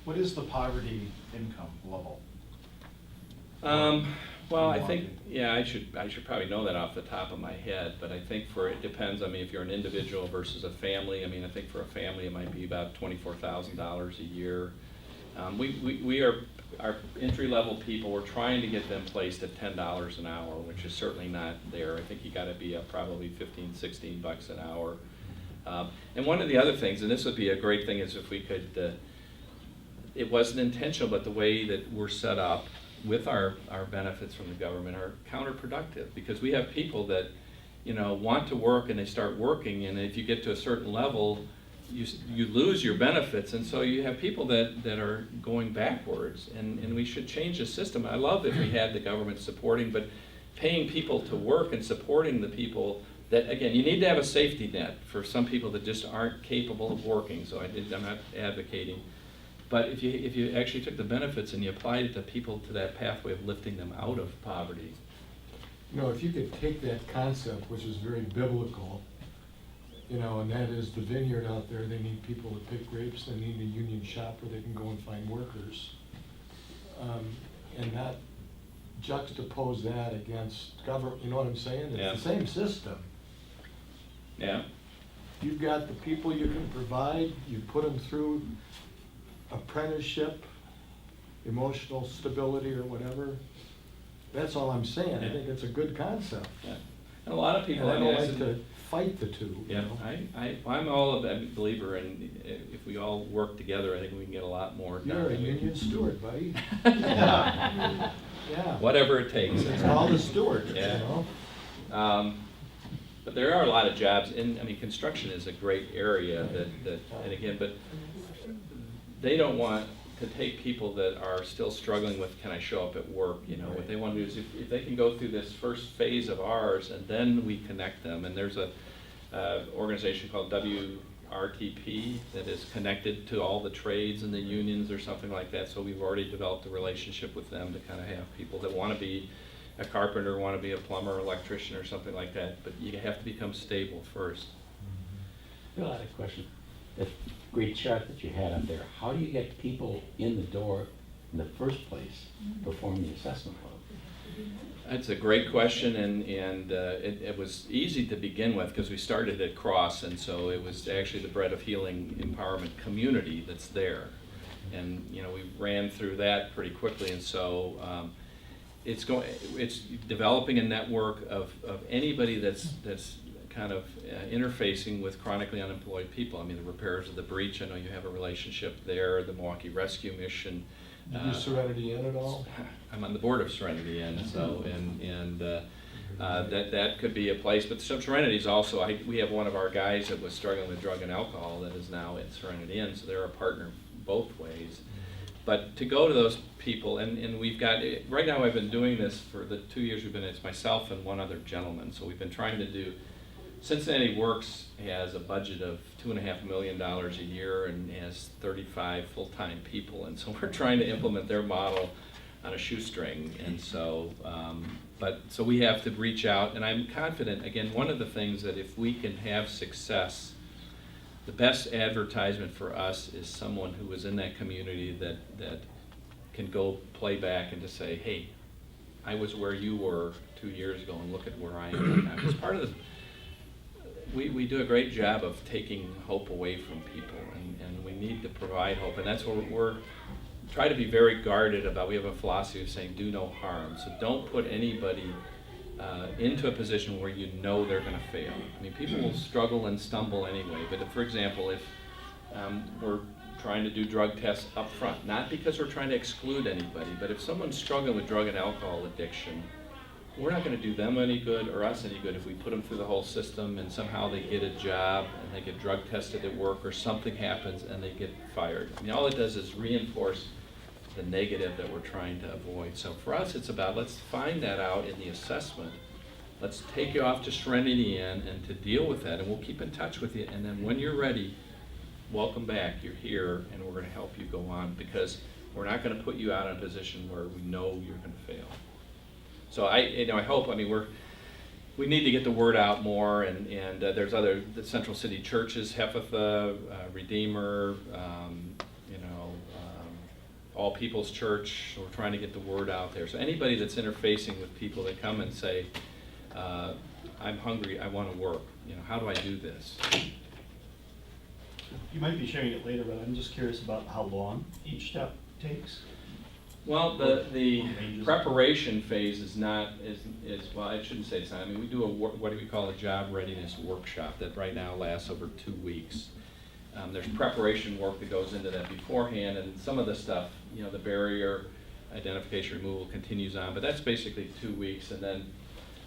What is the poverty income level? Well, I think, yeah, I should probably know that off the top of my head, but I think it depends. I mean, if you're an individual versus a family, I mean, I think for a family it might be about $24,000 a year. We are, our entry-level people, we're trying to get them placed at $10 an hour, which is certainly not there. I think you got to be up probably 15, 16 bucks an hour. And one of the other things, and this would be a great thing, is if we could, it wasn't intentional, but the way that we're set up with our benefits from the government are counterproductive, because we have people that, you know, want to work and they start working, and if you get to a certain level, you lose your benefits, and so you have people that are going backwards, and we should change the system. I love if we had the government supporting, but paying people to work and supporting the people that, again, you need to have a safety net for some people that just aren't capable of working, so I'm not advocating. But if you actually took the benefits and you applied it to people to that pathway of lifting them out of poverty. You know, if you could take that concept, which is very biblical, you know, and that is the vineyard out there, they need people to pick grapes, they need a union shop where they can go and find workers, and not juxtapose that against government, you know what I'm saying? It's Yeah. the same system. Yeah. You've got the people you can provide, you put them through apprenticeship, emotional stability or whatever. That's all I'm saying. I think it's a good concept. Yeah. And a lot of people, And I don't mean, like to fight the two. yeah, You know? I'm all a believer in if we all work together, I think we can get a lot more done. You're a union steward, buddy. Yeah. Yeah. Whatever it takes. It's called a steward, you Yeah. know? But there are a lot of jobs, and I mean, construction is a great area that and again, but they don't want to take people that are still struggling with, can I show up at work? You know, what they want to do is if they can go through this first phase of ours, and then we connect them. And there's a organization called WRTP that is connected to all the trades and the unions or something like that. So we've already developed a relationship with them to kind of have people that want to be a carpenter, want to be a plumber, electrician, or something like that. But you have to become stable first. Bill, I had a question. That great chart that you had up there, how do you get people in the door in the first place to perform the assessment load? That's a great question, and it was easy to begin with because we started at Cross, and so it was actually the Bread of Healing Empowerment community that's there. And you know, we ran through that pretty quickly, and so it's developing a network of anybody that's kind of interfacing with chronically unemployed people. I mean, the Repairers of the Breach, I know you have a relationship there, the Milwaukee Rescue Mission. Do you Serenity Inn at all? I'm on the board of Serenity Inn, so that could be a place. But Serenity's also, we have one of our guys that was struggling with drug and alcohol that is now at Serenity Inn, so they're a partner both ways. But to go to those people, and we've got, right now I've been doing this for the 2 years we've been, it's myself and one other gentleman, so we've been trying to do, Cincinnati Works has a budget of $2.5 million a year and has 35 full-time people, and so we're trying to implement their model on a shoestring. And so, so we have to reach out, and I'm confident, again, one of the things that if we can have success, the best advertisement for us is someone who is in that community that can go play back and to say, hey, I was where you were 2 years ago and look at where I am now. It's part of the, we do a great job of taking hope away from people, and we need to provide hope, and that's what we're try to be very guarded about. We have a philosophy of saying do no harm, so don't put anybody into a position where you know they're going to fail. I mean, people will struggle and stumble anyway, but if, for example, if we're trying to do drug tests up front, not because we're trying to exclude anybody, but if someone's struggling with drug and alcohol addiction, we're not going to do them any good or us any good if we put them through the whole system and somehow they get a job and they get drug tested at work or something happens and they get fired. I mean, all it does is reinforce the negative that we're trying to avoid. So for us, it's about, let's find that out in the assessment. Let's take you off to Serenity Inn and to deal with that, and we'll keep in touch with you. And then when you're ready, welcome back. You're here, and we're going to help you go on, because we're not going to put you out in a position where we know you're going to fail. So I hope, I mean, we need to get the word out more, and there's the Central City churches, Hephatha, Redeemer, All People's Church. We're trying to get the word out there. So anybody that's interfacing with people that come and say, I'm hungry, I want to work. You know, how do I do this? You might be sharing it later, but I'm just curious about how long each step takes. Well, the preparation phase is well, I shouldn't say it's not. I mean, we do what do we call a job readiness workshop that right now lasts over 2 weeks. There's preparation work that goes into that beforehand, and some of the stuff, the barrier identification removal continues on, but that's basically 2 weeks. And then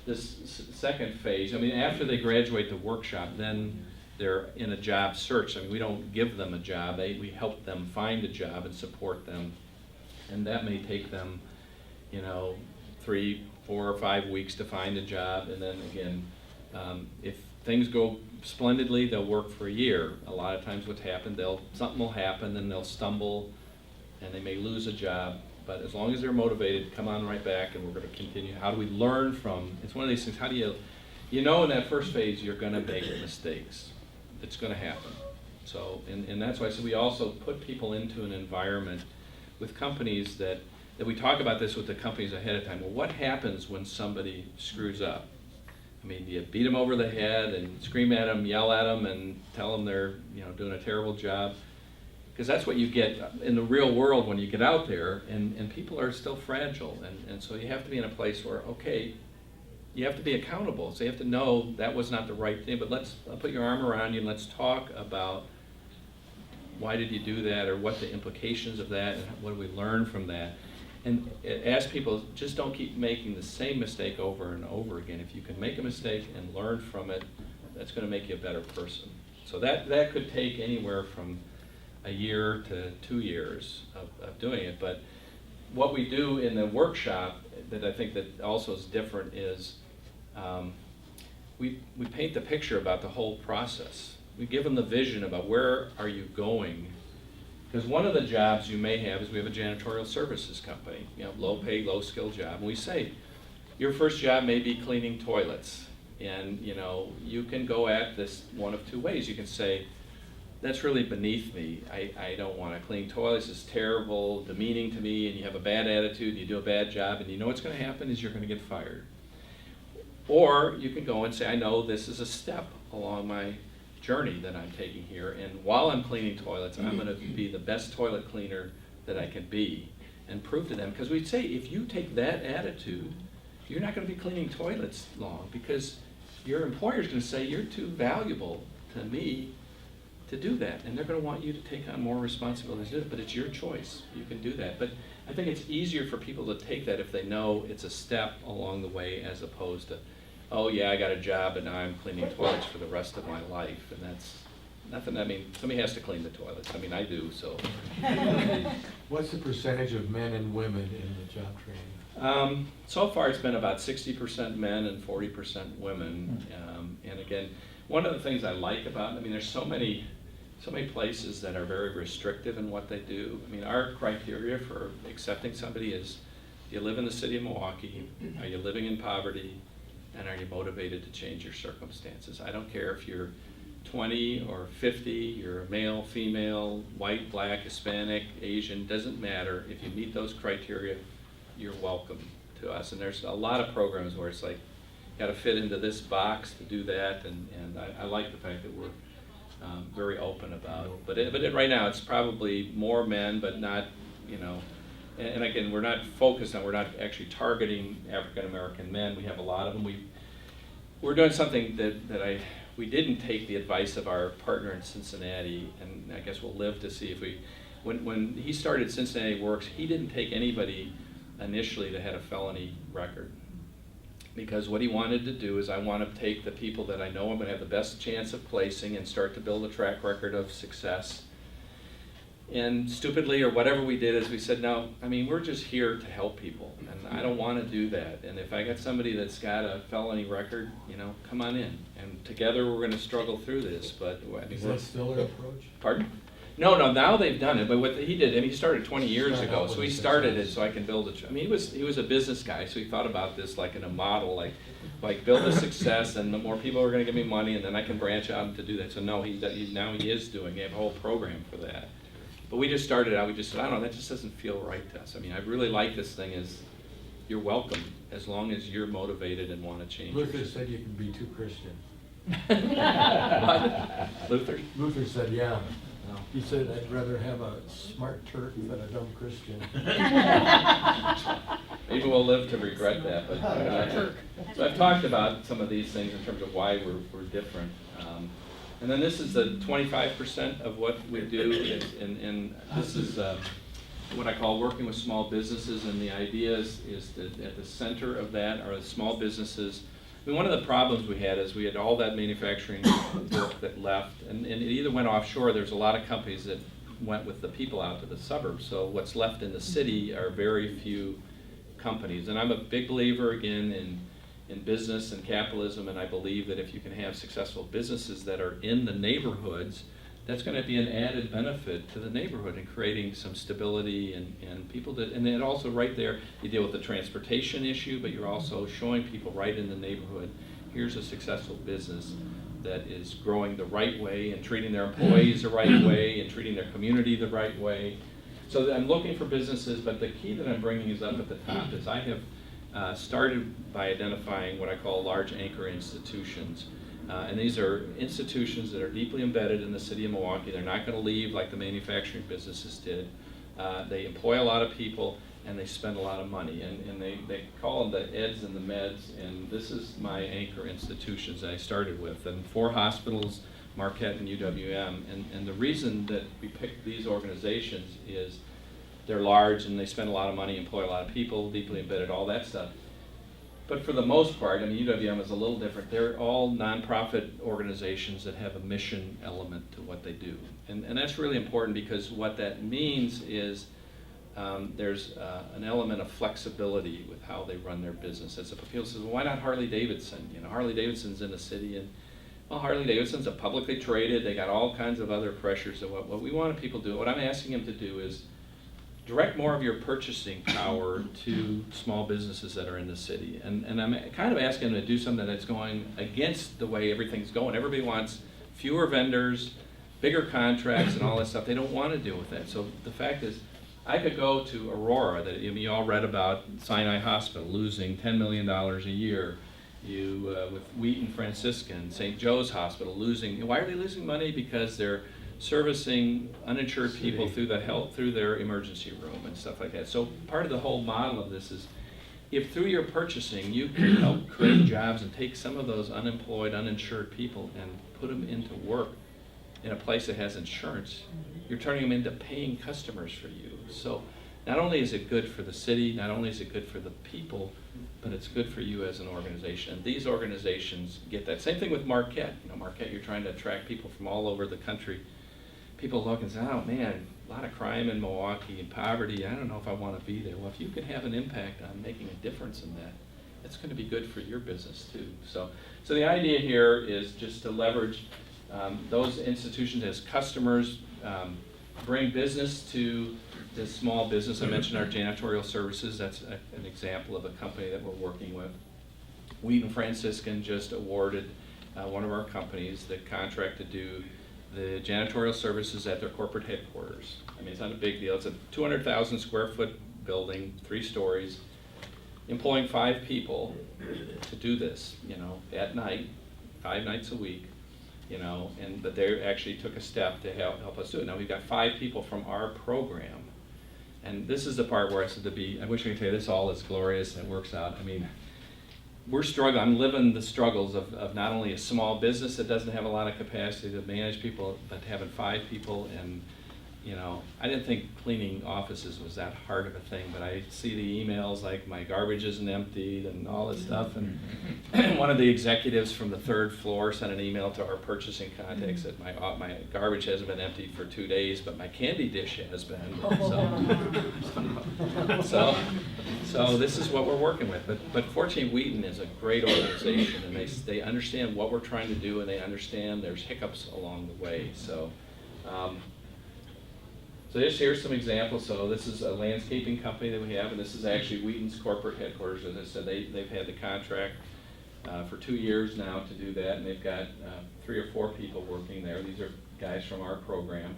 this second phase, I mean, after they graduate the workshop, then they're in a job search. I mean, we don't give them a job, we help them find a job and support them. And that may take them, 3, 4, or 5 weeks to find a job. And then again, if things go splendidly, they'll work for a year. A lot of times what's happened, something will happen and they'll stumble and they may lose a job. But as long as they're motivated, come on right back, and we're going to continue. How do we learn from, it's one of these things, how do in that first phase you're going to make mistakes. It's going to happen. So, and that's why I said we also put people into an environment with companies that we talk about this with the companies ahead of time. Well, what happens when somebody screws up? I mean, do you beat them over the head and scream at them, yell at them, and tell them they're doing a terrible job? Because that's what you get in the real world when you get out there, and people are still fragile. And so you have to be in a place where, okay, you have to be accountable. So you have to know that was not the right thing, but I'll put your arm around you and let's talk about why did you do that, or what the implications of that, and what do we learn from that. And ask people, just don't keep making the same mistake over and over again. If you can make a mistake and learn from it, that's going to make you a better person. So that could take anywhere from a year to 2 years of doing it. But what we do in the workshop that I think that also is different is we paint the picture about the whole process. We give them the vision about where are you going. Because one of the jobs you may have is we have a janitorial services company, low paid, low skill job. And we say, your first job may be cleaning toilets. And you can go at this one of two ways. You can say, that's really beneath me. I don't want to clean toilets. It's terrible, demeaning to me, and you have a bad attitude, and you do a bad job, and you know what's going to happen is you're going to get fired. Or you can go and say, I know this is a step along my journey that I'm taking here, and while I'm cleaning toilets, I'm going to be the best toilet cleaner that I can be, and prove to them. Because we'd say, if you take that attitude, you're not going to be cleaning toilets long, because your employer's going to say, you're too valuable to me to do that, and they're going to want you to take on more responsibilities, but it's your choice. You can do that. But I think it's easier for people to take that if they know it's a step along the way, as opposed to, oh yeah, I got a job and now I'm cleaning toilets for the rest of my life, and that's nothing. I mean, somebody has to clean the toilets. I mean, I do, so. What's the percentage of men and women in the job training? So far it's been about 60% men and 40% women. And again, one of the things I like about it, I mean, there's so many places that are very restrictive in what they do. I mean, our criteria for accepting somebody is, do you live in the city of Milwaukee? Are you living in poverty? And are you motivated to change your circumstances? I don't care if you're 20 or 50, you're a male, female, white, black, Hispanic, Asian, doesn't matter. If you meet those criteria, you're welcome to us. And there's a lot of programs where it's like, got to fit into this box to do that, and I like the fact that we're very open about it. But right now it's probably more men, but not, and again, we're not actually targeting African American men. We have a lot of them. We're doing something that we didn't take the advice of our partner in Cincinnati, and I guess we'll live to see if when he started Cincinnati Works, he didn't take anybody initially that had a felony record. Because what he wanted to do is, I want to take the people that I know I'm going to have the best chance of placing and start to build a track record of success. And stupidly, or whatever we did, is we said, no, I mean, we're just here to help people, and I don't want to do that. And if I got somebody that's got a felony record, come on in. And together we're going to struggle through this. But I mean, Is that still their approach? Pardon? No, now they've done it, but what he did, and he started 20 years ago, so he started it so I can build it. I mean, he was a business guy, so he thought about this like in a model, like build a success, and the more people are going to give me money, and then I can branch out to do that. So no, now he is doing, they have a whole program for that. But we just started out, we just said, I don't know, that just doesn't feel right to us. I mean, I really like this thing is, you're welcome, as long as you're motivated and want to change. Luther said you can be too Christian. What? Luther? Luther said, yeah. No. He said, I'd rather have a smart Turk than a dumb Christian. Maybe we'll live to regret that. But so I've talked about some of these things in terms of why we're different. And then this is the 25% of what we do, and this is what I call working with small businesses. And the idea is that at the center of that are the small businesses. I mean, one of the problems we had is we had all that manufacturing work that left, and it either went offshore. There's a lot of companies that went with the people out to the suburbs. So what's left in the city are very few companies. And I'm a big believer again in business and capitalism, and I believe that if you can have successful businesses that are in the neighborhoods, that's going to be an added benefit to the neighborhood and creating some stability and people that, and then also right there, you deal with the transportation issue, but you're also showing people right in the neighborhood, here's a successful business that is growing the right way and treating their employees the right way and treating their community the right way. So I'm looking for businesses, but the key that I'm bringing is up at the top is I have started by identifying what I call large anchor institutions. And these are institutions that are deeply embedded in the city of Milwaukee. They're not going to leave like the manufacturing businesses did. They employ a lot of people, and they spend a lot of money. And they call them the eds and the meds, and this is my anchor institutions that I started with. And 4 hospitals, Marquette and UWM. And the reason that we picked these organizations is they're large, and they spend a lot of money, employ a lot of people, deeply embedded, all that stuff. But for the most part, I mean, UWM is a little different. They're all nonprofit organizations that have a mission element to what they do. And that's really important, because what that means is there's an element of flexibility with how they run their business. As people say, well, why not Harley Davidson? You know, Harley Davidson's in the city, and well, Harley Davidson's a publicly traded. They got all kinds of other pressures. So what we want people to do, what I'm asking them to do, is direct more of your purchasing power to small businesses that are in the city. And I'm kind of asking them to do something that's going against the way everything's going. Everybody wants fewer vendors, bigger contracts, and all that stuff. They don't want to deal with that. So the fact is, I could go to Aurora, that you all read about Sinai Hospital losing $10 million a year. With Wheaton Franciscan, St. Joe's Hospital losing. Why are they losing money? Because they're servicing uninsured people through their emergency room and stuff like that. So part of the whole model of this is, if through your purchasing you can help create jobs and take some of those unemployed, uninsured people and put them into work in a place that has insurance, you're turning them into paying customers for you. So not only is it good for the city, not only is it good for the people, but it's good for you as an organization. And these organizations get that. Same thing with Marquette. You know, Marquette, you're trying to attract people from all over the country. People look and say, oh man, a lot of crime in Milwaukee and poverty. I don't know if I want to be there. Well, if you can have an impact on making a difference in that, it's going to be good for your business too. So the idea here is just to leverage those institutions as customers, bring business to this small business. I mentioned our janitorial services. That's an example of a company that we're working with. Wheaton Franciscan just awarded one of our companies the contract to do the janitorial services at their corporate headquarters. I mean, it's not a big deal. It's a 200,000 square foot building, 3 stories, employing 5 people to do this, you know, at night, 5 nights a week. You know, but they actually took a step to help us do it. Now we've got 5 people from our program, and this is the part where I said I wish I could tell you this all is glorious and it works out. I mean, we're struggling. I'm living the struggles of not only a small business that doesn't have a lot of capacity to manage people, but having 5 people. And you know, I didn't think cleaning offices was that hard of a thing, but I see the emails like my garbage isn't emptied and all this stuff. And one of the executives from the 3rd floor sent an email to our purchasing contacts that my garbage hasn't been emptied for 2 days, but my candy dish has been. So this is what we're working with. But fortunately, Wheaton is a great organization, and they understand what we're trying to do, and they understand there's hiccups along the way. So here's some examples. So this is a landscaping company that we have, and this is actually Wheaton's corporate headquarters. As I said, they've had the contract for 2 years now to do that, and they've got 3 or 4 people working there. These are guys from our program.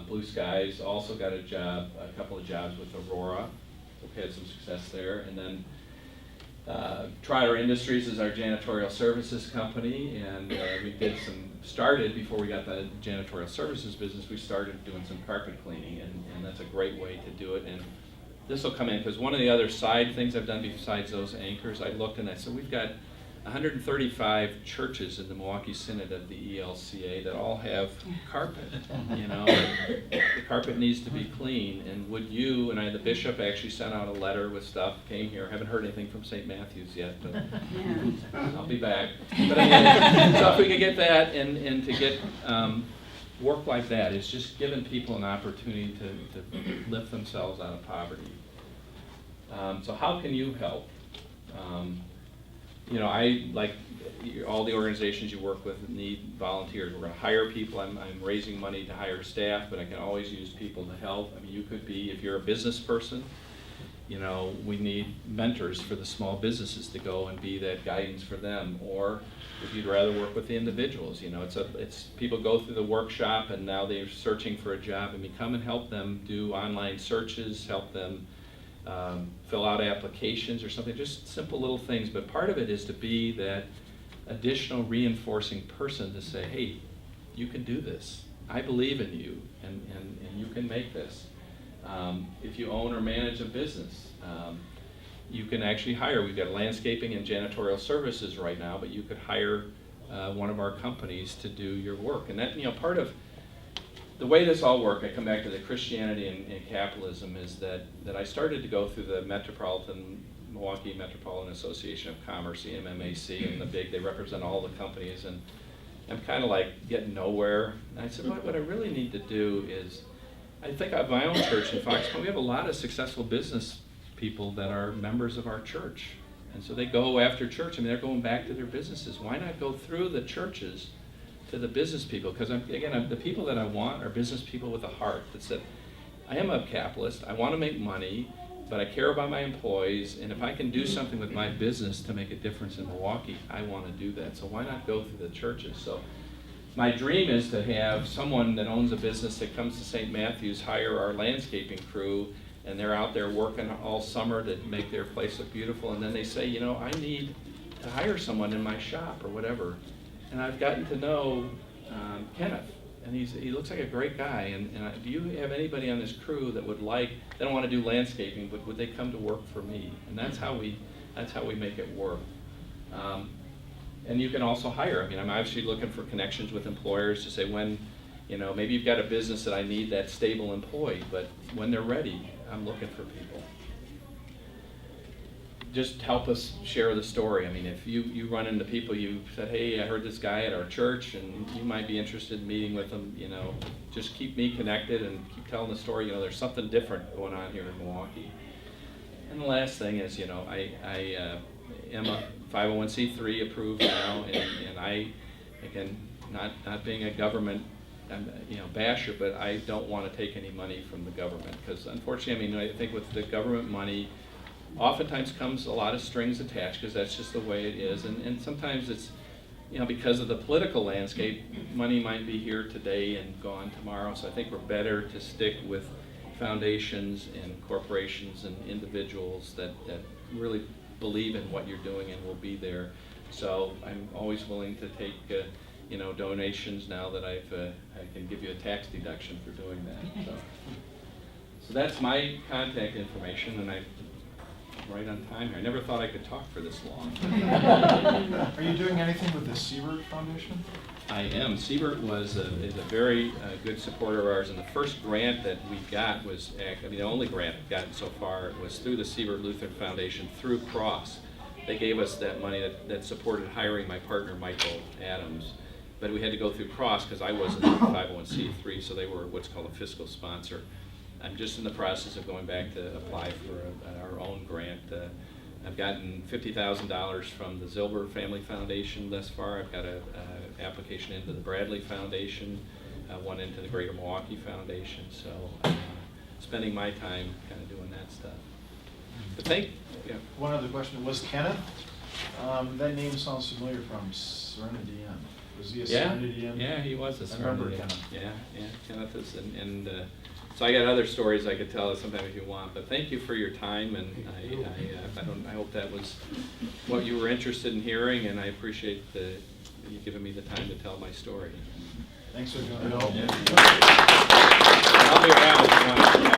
Blue Skies also got a couple of jobs with Aurora. We've had some success there. And then Trotter Industries is our janitorial services company, and we started before we got the janitorial services business, we started doing some carpet cleaning, and that's a great way to do it. And this will come in, because one of the other side things I've done besides those anchors, I looked and I said, we've got 135 churches in the Milwaukee Synod of the ELCA that all have carpet. You know, the carpet needs to be clean, and would you, and the bishop actually sent out a letter with stuff, came here, haven't heard anything from St. Matthew's yet, but I'll be back. But so if we could get that, and to get work like that, it's just giving people an opportunity to lift themselves out of poverty. So how can you help? You know, like all the organizations you work with need volunteers. We're going to hire people. I'm raising money to hire staff, but I can always use people to help. I mean, you could be, if you're a business person, you know, we need mentors for the small businesses to go and be that guidance for them. Or if you'd rather work with the individuals, you know, it's people go through the workshop and now they're searching for a job, and we come and help them do online searches, help them fill out applications or something, just simple little things. But part of it is to be that additional reinforcing person to say, hey, you can do this. I believe in you, and you can make this. If you own or manage a business, you can actually hire. We've got landscaping and janitorial services right now, but you could hire one of our companies to do your work. And that, you know, part of the way this all worked, I come back to the Christianity and capitalism, is that I started to go through the metropolitan Milwaukee Metropolitan Association of Commerce, the MMAC, and they represent all the companies, and I'm kind of like getting nowhere. And I said, what I really need to do is, I think of my own church in Fox Point. We have a lot of successful business people that are members of our church. And so they go after church, I mean, they're going back to their businesses. Why not go through the churches to the business people? Because the people that I want are business people with a heart that said, I am a capitalist, I want to make money, but I care about my employees, and if I can do something with my business to make a difference in Milwaukee, I want to do that. So why not go through the churches? So my dream is to have someone that owns a business that comes to St. Matthew's hire our landscaping crew, and they're out there working all summer to make their place look beautiful, and then they say, you know, I need to hire someone in my shop or whatever. And I've gotten to know Kenneth, and he looks like a great guy, and do you have anybody on this crew that would they don't want to do landscaping, but would they come to work for me? And that's how we make it work. And you can also hire. I mean, I'm actually looking for connections with employers to say when, you know, maybe you've got a business that I need that stable employee, but when they're ready, I'm looking for people. Just help us share the story. I mean, if you run into people, you said, hey, I heard this guy at our church, and you might be interested in meeting with them, you know, just keep me connected and keep telling the story. You know, there's something different going on here in Milwaukee. And the last thing is, you know, I am a 501c3 approved now, and I, again, not being a government basher, but I don't want to take any money from the government, because unfortunately, I mean, I think with the government money, oftentimes comes a lot of strings attached, because that's just the way it is, and sometimes it's, you know, because of the political landscape, money might be here today and gone tomorrow, so I think we're better to stick with foundations and corporations and individuals that really believe in what you're doing and will be there. So I'm always willing to take donations now that I can give you a tax deduction for doing that. So that's my contact information, and I'm right on time here. I never thought I could talk for this long. Are you doing anything with the Siebert Foundation? I am. Siebert is a very good supporter of ours, and the first grant that we got was, the only grant we've gotten so far was through the Siebert Lutheran Foundation through Cross. They gave us that money that supported hiring my partner, Michael Adams. But we had to go through Cross because I wasn't a 501c3, so they were what's called a fiscal sponsor. I'm just in the process of going back to apply for our own grant. I've gotten $50,000 from the Zilber Family Foundation thus far. I've got an application into the Bradley Foundation, one into the Greater Milwaukee Foundation. So spending my time kind of doing that stuff. But One other question, was Kenneth, that name sounds familiar from Serenity Inn. Was he a Serenity Inn? Yeah, he was a Serenity I remember Inn. Kenneth. Yeah, Kenneth is, and so I got other stories I could tell sometime if you want, but thank you for your time, and I hope that was what you were interested in hearing, and I appreciate you giving me the time to tell my story. Thanks for doing it. Yeah. I'll be around if you want to.